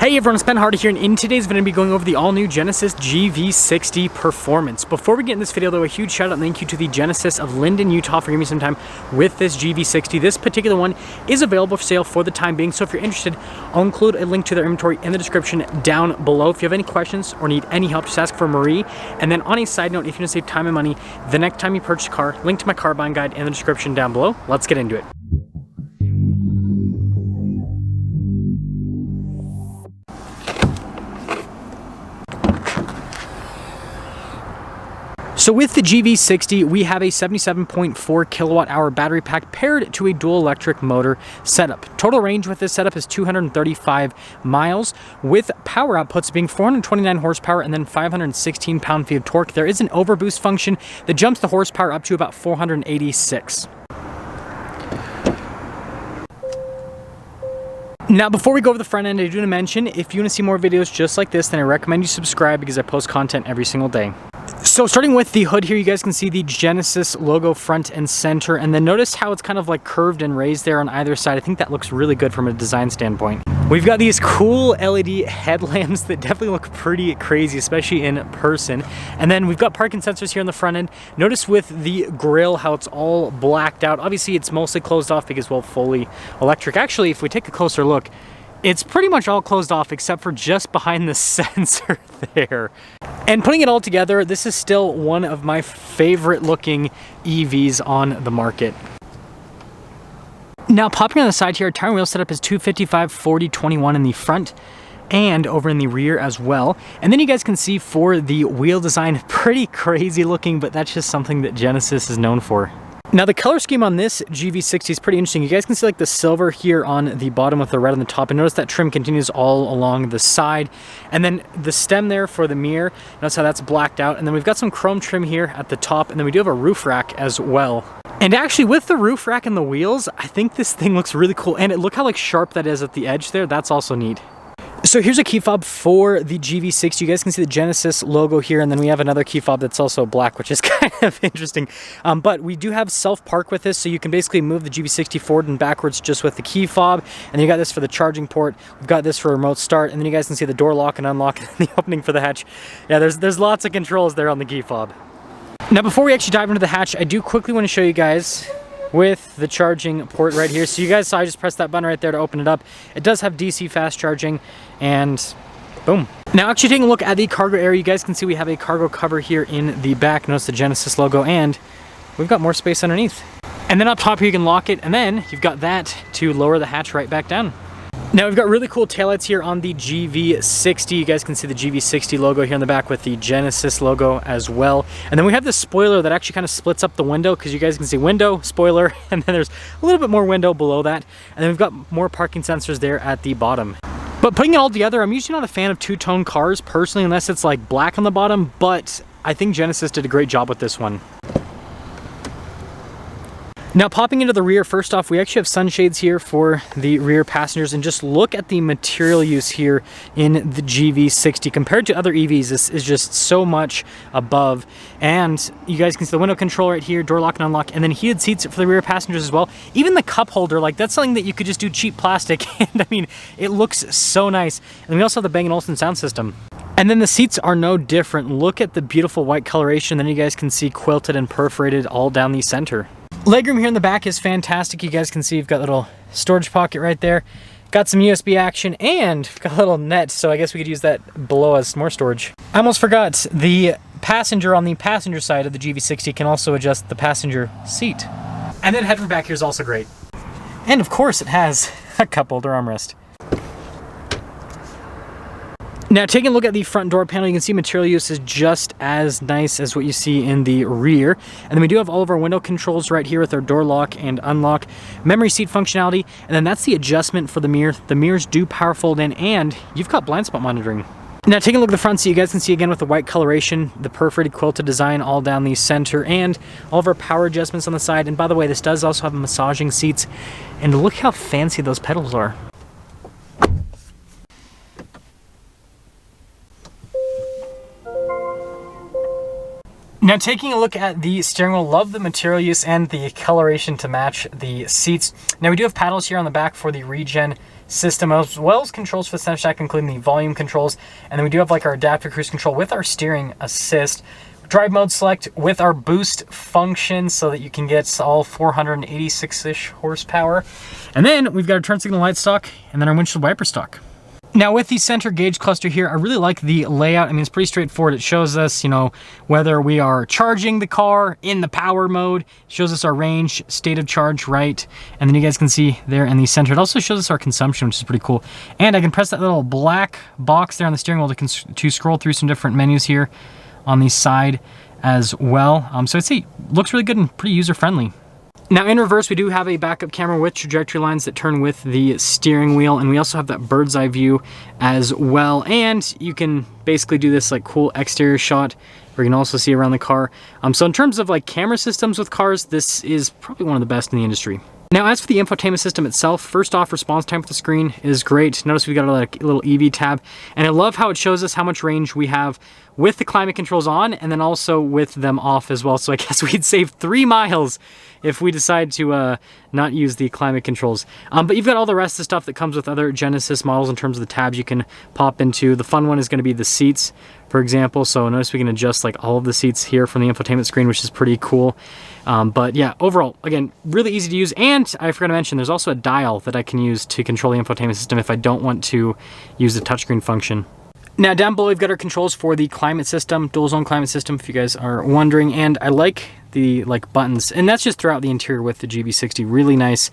Hey everyone, it's Ben Hardy here, and in today's video, I'm going to be going over the all-new Genesis GV60 Performance. Before we get in this video though, a huge shout out and thank you to the Genesis of Linden, Utah for giving me some time with this GV60. This particular one is available for sale for the time being, so if you're interested, I'll include a link to their inventory in the description down below. If you have any questions or need any help, just ask for Marie. And then on a side note, if you want to save time and money, the next time you purchase a car, link to my car buying guide in the description down below. Let's get into it. So with the GV60, we have a 77.4 kilowatt hour battery pack paired to a dual electric motor setup. Total range with this setup is 235 miles, with power outputs being 429 horsepower and then 516 pound-feet of torque. There is an overboost function that jumps the horsepower up to about 486. Now, before we go over the front end, I do want to mention, if you want to see more videos just like this, then I recommend you subscribe because I post content every single day. So starting with the hood here, you guys can see the Genesis logo front and center, and then notice how it's kind of like curved and raised there on either side. I think that looks really good from a design standpoint. We've got these cool LED headlamps that definitely look pretty crazy, especially in person. And then we've got parking sensors here on the front end. Notice with the grille how it's all blacked out. Obviously it's mostly closed off because, well, fully electric. Actually, if we take a closer look, it's pretty much all closed off except for just behind the sensor there. And putting it all together, this is still one of my favorite looking EVs on the market. Now, popping on the side here, our tire and wheel setup is 255/40/21 in the front and over in the rear as well. And then you guys can see for the wheel design, pretty crazy looking, but that's just something that Genesis is known for. Now, the color scheme on this GV60 is pretty interesting. You guys can see like the silver here on the bottom with the red on the top, and notice that trim continues all along the side. And then the stem there for the mirror, notice how that's blacked out. And then we've got some chrome trim here at the top, and then we do have a roof rack as well. And actually with the roof rack and the wheels, I think this thing looks really cool. And look how like sharp that is at the edge there. That's also neat. So here's a key fob for the GV60. You guys can see the Genesis logo here, and then we have another key fob that's also black, which is kind of interesting. But we do have self-park with this, so you can basically move the GV60 forward and backwards just with the key fob. And then you got this for the charging port. We've got this for remote start, and then you guys can see the door lock and unlock and the opening for the hatch. Yeah, there's lots of controls there on the key fob. Now, before we actually dive into the hatch, I do quickly want to show you guys with the charging port right here. So you guys saw I just pressed that button right there to open it up. It does have DC fast charging, and boom. Now, actually taking a look at the cargo area, you guys can see we have a cargo cover here in the back. Notice the Genesis logo, and we've got more space underneath. And then up top here you can lock it, and then you've got that to lower the hatch right back down. Now, we've got really cool taillights here on the GV60. You guys can see the GV60 logo here in the back with the Genesis logo as well. And then we have this spoiler that actually kind of splits up the window, because you guys can see window, spoiler, and then there's a little bit more window below that. And then we've got more parking sensors there at the bottom. But putting it all together, I'm usually not a fan of two-tone cars personally, unless it's like black on the bottom, but I think Genesis did a great job with this one. Now, popping into the rear, first off, we actually have sunshades here for the rear passengers, and just look at the material use here in the GV60. Compared to other EVs, this is just so much above. And you guys can see the window control right here, door lock and unlock, and then heated seats for the rear passengers as well. Even the cup holder, like that's something that you could just do cheap plastic, and I mean, it looks so nice. And we also have the Bang & Olufsen sound system. And then the seats are no different. Look at the beautiful white coloration. Then you guys can see quilted and perforated all down the center. Legroom here in the back is fantastic. You guys can see you've got a little storage pocket right there. Got some USB action, and got a little net, so I guess we could use that below as more storage. I almost forgot, the passenger on the passenger side of the GV60 can also adjust the passenger seat. And then headroom back here is also great. And of course it has a cup holder armrest. Now, taking a look at the front door panel, you can see material use is just as nice as what you see in the rear. And then we do have all of our window controls right here with our door lock and unlock, memory seat functionality, and then that's the adjustment for the mirror. The mirrors do power fold in, and you've got blind spot monitoring. Now, taking a look at the front seat, you guys can see again with the white coloration, the perforated quilted design all down the center, and all of our power adjustments on the side. And by the way, this does also have massaging seats, and look how fancy those pedals are. Now, taking a look at the steering wheel, love the material use and the coloration to match the seats. Now, we do have paddles here on the back for the regen system, as well as controls for the center stack, including the volume controls. And then we do have like our adaptive cruise control with our steering assist. Drive mode select with our boost function so that you can get all 486-ish horsepower. And then we've got our turn signal light stock and then our windshield wiper stock. Now with the center gauge cluster here, I really like the layout. I mean, it's pretty straightforward. It shows us, you know, whether we are charging the car in the power mode. It shows us our range, state of charge, right? And then you guys can see there in the center, it also shows us our consumption, which is pretty cool. And I can press that little black box there on the steering wheel to scroll through some different menus here on the side as well. So I'd say looks really good and pretty user-friendly. Now in reverse, we do have a backup camera with trajectory lines that turn with the steering wheel, and we also have that bird's eye view as well. And you can basically do this like cool exterior shot where you can also see around the car. So in terms of like camera systems with cars, this is probably one of the best in the industry. Now, as for the infotainment system itself, first off, response time with the screen is great. Notice we've got a little EV tab, and I love how it shows us how much range we have with the climate controls on and then also with them off as well. So I guess we'd save 3 miles if we decide to not use the climate controls. But you've got all the rest of the stuff that comes with other Genesis models in terms of the tabs you can pop into. The fun one is going to be the seats, for example. So notice we can adjust like all of the seats here from the infotainment screen, which is pretty cool. But yeah, overall, again, really easy to use. And I forgot to mention, there's also a dial that I can use to control the infotainment system if I don't want to use the touchscreen function. Now down below, we've got our controls for the climate system, dual zone climate system, if you guys are wondering. And I like the buttons, and that's just throughout the interior with the GV60. Really nice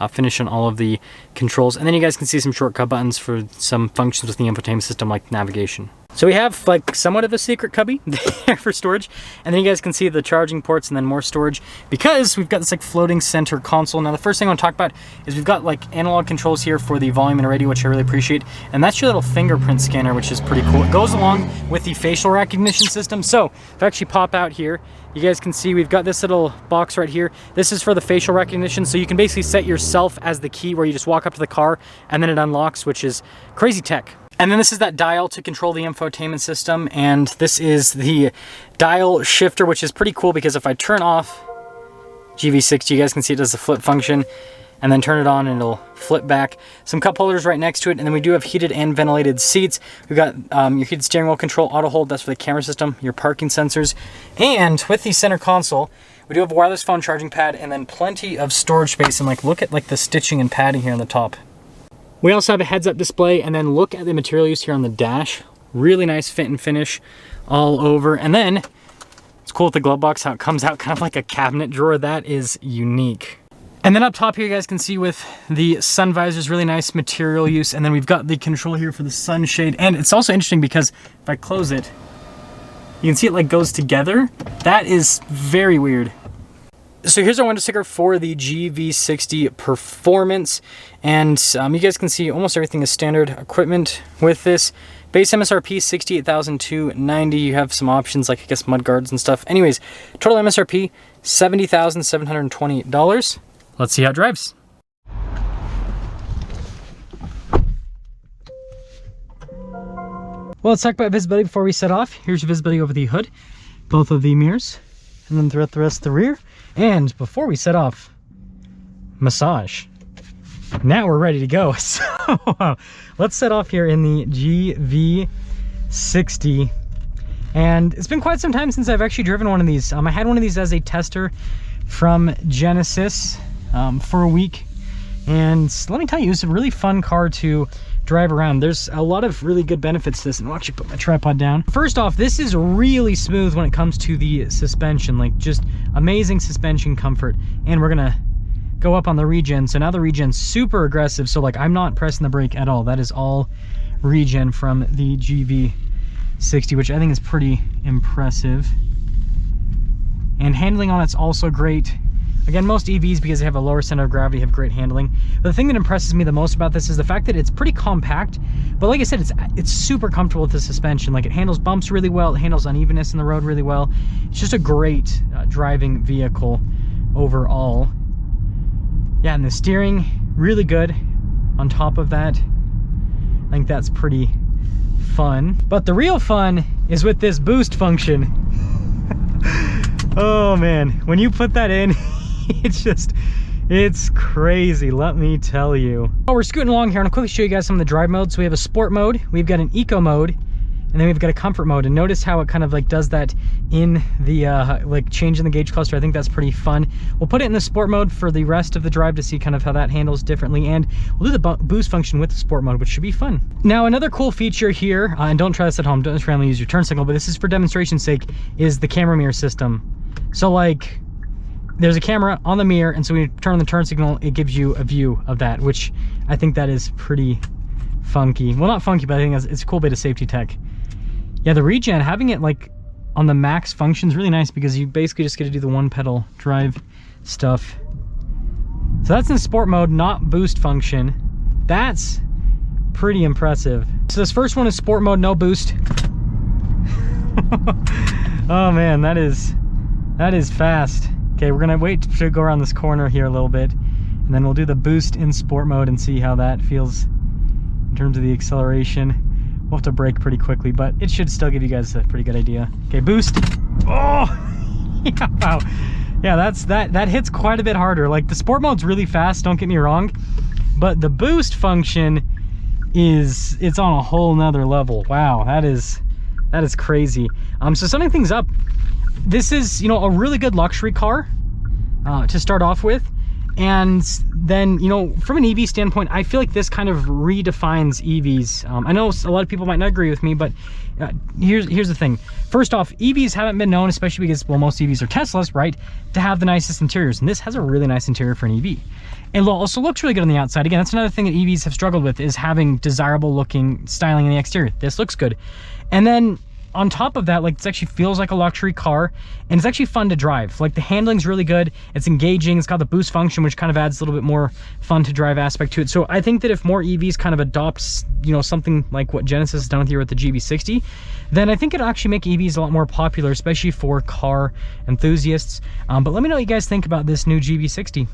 finish on all of the controls. And then you guys can see some shortcut buttons for some functions with the infotainment system, like navigation. So we have like somewhat of a secret cubby there for storage, and then you guys can see the charging ports and then more storage because we've got this like floating center console. Now the first thing I want to talk about is we've got like analog controls here for the volume and radio, which I really appreciate, and that's your little fingerprint scanner, which is pretty cool. It goes along with the facial recognition system. So if I actually pop out here, you guys can see we've got this little box right here. This is for the facial recognition, so you can basically set yourself as the key where you just walk up to the car and then it unlocks, which is crazy tech. And then this is that dial to control the infotainment system, and this is the dial shifter, which is pretty cool because if I turn off GV60, you guys can see it does the flip function, and then turn it on and it'll flip back. Some cup holders right next to it, and then we do have heated and ventilated seats. We've got your heated steering wheel control, auto hold, that's for the camera system, your parking sensors, and with the center console, we do have a wireless phone charging pad, and then plenty of storage space, and like look at like the stitching and padding here on the top. We also have a heads-up display, and then look at the material use here on the dash. Really nice fit and finish all over. And then it's cool with the glove box how it comes out kind of like a cabinet drawer. That is unique. And then up top here, you guys can see with the sun visors, really nice material use. And then we've got the control here for the sunshade. And it's also interesting because if I close it, you can see it like goes together. That is very weird. So here's our window sticker for the GV60 Performance, and you guys can see almost everything is standard equipment with this. Base MSRP $68,290. You have some options like I guess mud guards and stuff. Anyways, total MSRP $70,720. Let's see how it drives. Well, let's talk about visibility before we set off. Here's your visibility over the hood, both of the mirrors, and then throughout the rest of the rear. And before we set off, massage. Now we're ready to go. So let's set off here in the GV60. And it's been quite some time since I've actually driven one of these. I had one of these as a tester from Genesis for a week. And let me tell you, it's a really fun car to drive around. There's a lot of really good benefits to this, and I'll actually put my tripod down. First off, this is really smooth when it comes to the suspension, like just amazing suspension comfort. And we're gonna go up on the regen. So now the regen's super aggressive, so like I'm not pressing the brake at all. That is all regen from the GV60, which I think is pretty impressive. And handling on it's also great. Again, most EVs, because they have a lower center of gravity, have great handling. But the thing that impresses me the most about this is the fact that it's pretty compact, but like I said, it's super comfortable with the suspension. Like it handles bumps really well, it handles unevenness in the road really well. It's just a great driving vehicle overall. Yeah, and the steering, really good on top of that. I think that's pretty fun. But the real fun is with this boost function. It's crazy, let me tell you. Well, we're scooting along here, and I'll quickly show you guys some of the drive modes. So we have a sport mode, we've got an eco mode, and then we've got a comfort mode. And notice how it kind of like does that in the like changing the gauge cluster. I think that's pretty fun. We'll put it in the sport mode for the rest of the drive to see kind of how that handles differently, and we'll do the boost function with the sport mode, which should be fun. Now another cool feature here, and don't try this at home, don't just randomly use your turn signal, but this is for demonstration's sake, is the camera mirror system. So like, there's a camera on the mirror, and so when you turn on the turn signal, it gives you a view of that, which I think that is pretty funky. Well, not funky, but I think it's a cool bit of safety tech. Yeah, the regen, having it like on the max function is really nice, because you basically just get to do the one pedal drive stuff. So that's in sport mode, not boost function. That's pretty impressive. So this first one is sport mode, no boost. Oh man, that is fast. Okay, we're gonna wait to go around this corner here a little bit, and then we'll do the boost in sport mode and see how that feels in terms of the acceleration. We'll have to brake pretty quickly, but it should still give you guys a pretty good idea. Okay, boost. Oh, yeah, wow. Yeah, that hits quite a bit harder. Like, the sport mode's really fast, don't get me wrong, but the boost function it's on a whole nother level. Wow, that is crazy. So summing things up, this is, you know, a really good luxury car to start off with. And then, you know, from an EV standpoint, I feel like this kind of redefines EVs. I know a lot of people might not agree with me, but here's the thing. First off, EVs haven't been known, especially because, well, most EVs are Teslas, right, to have the nicest interiors. And this has a really nice interior for an EV. It also looks really good on the outside. Again, that's another thing that EVs have struggled with, is having desirable looking styling in the exterior. This looks good. And then on top of that, like, it actually feels like a luxury car, and it's actually fun to drive. Like, the handling's really good, it's engaging, it's got the boost function, which kind of adds a little bit more fun to drive aspect to it. So I think that if more EVs kind of adopts, you know, something like what Genesis has done here with the GV60, then I think it'll actually make EVs a lot more popular, especially for car enthusiasts. But let me know what you guys think about this new GV60.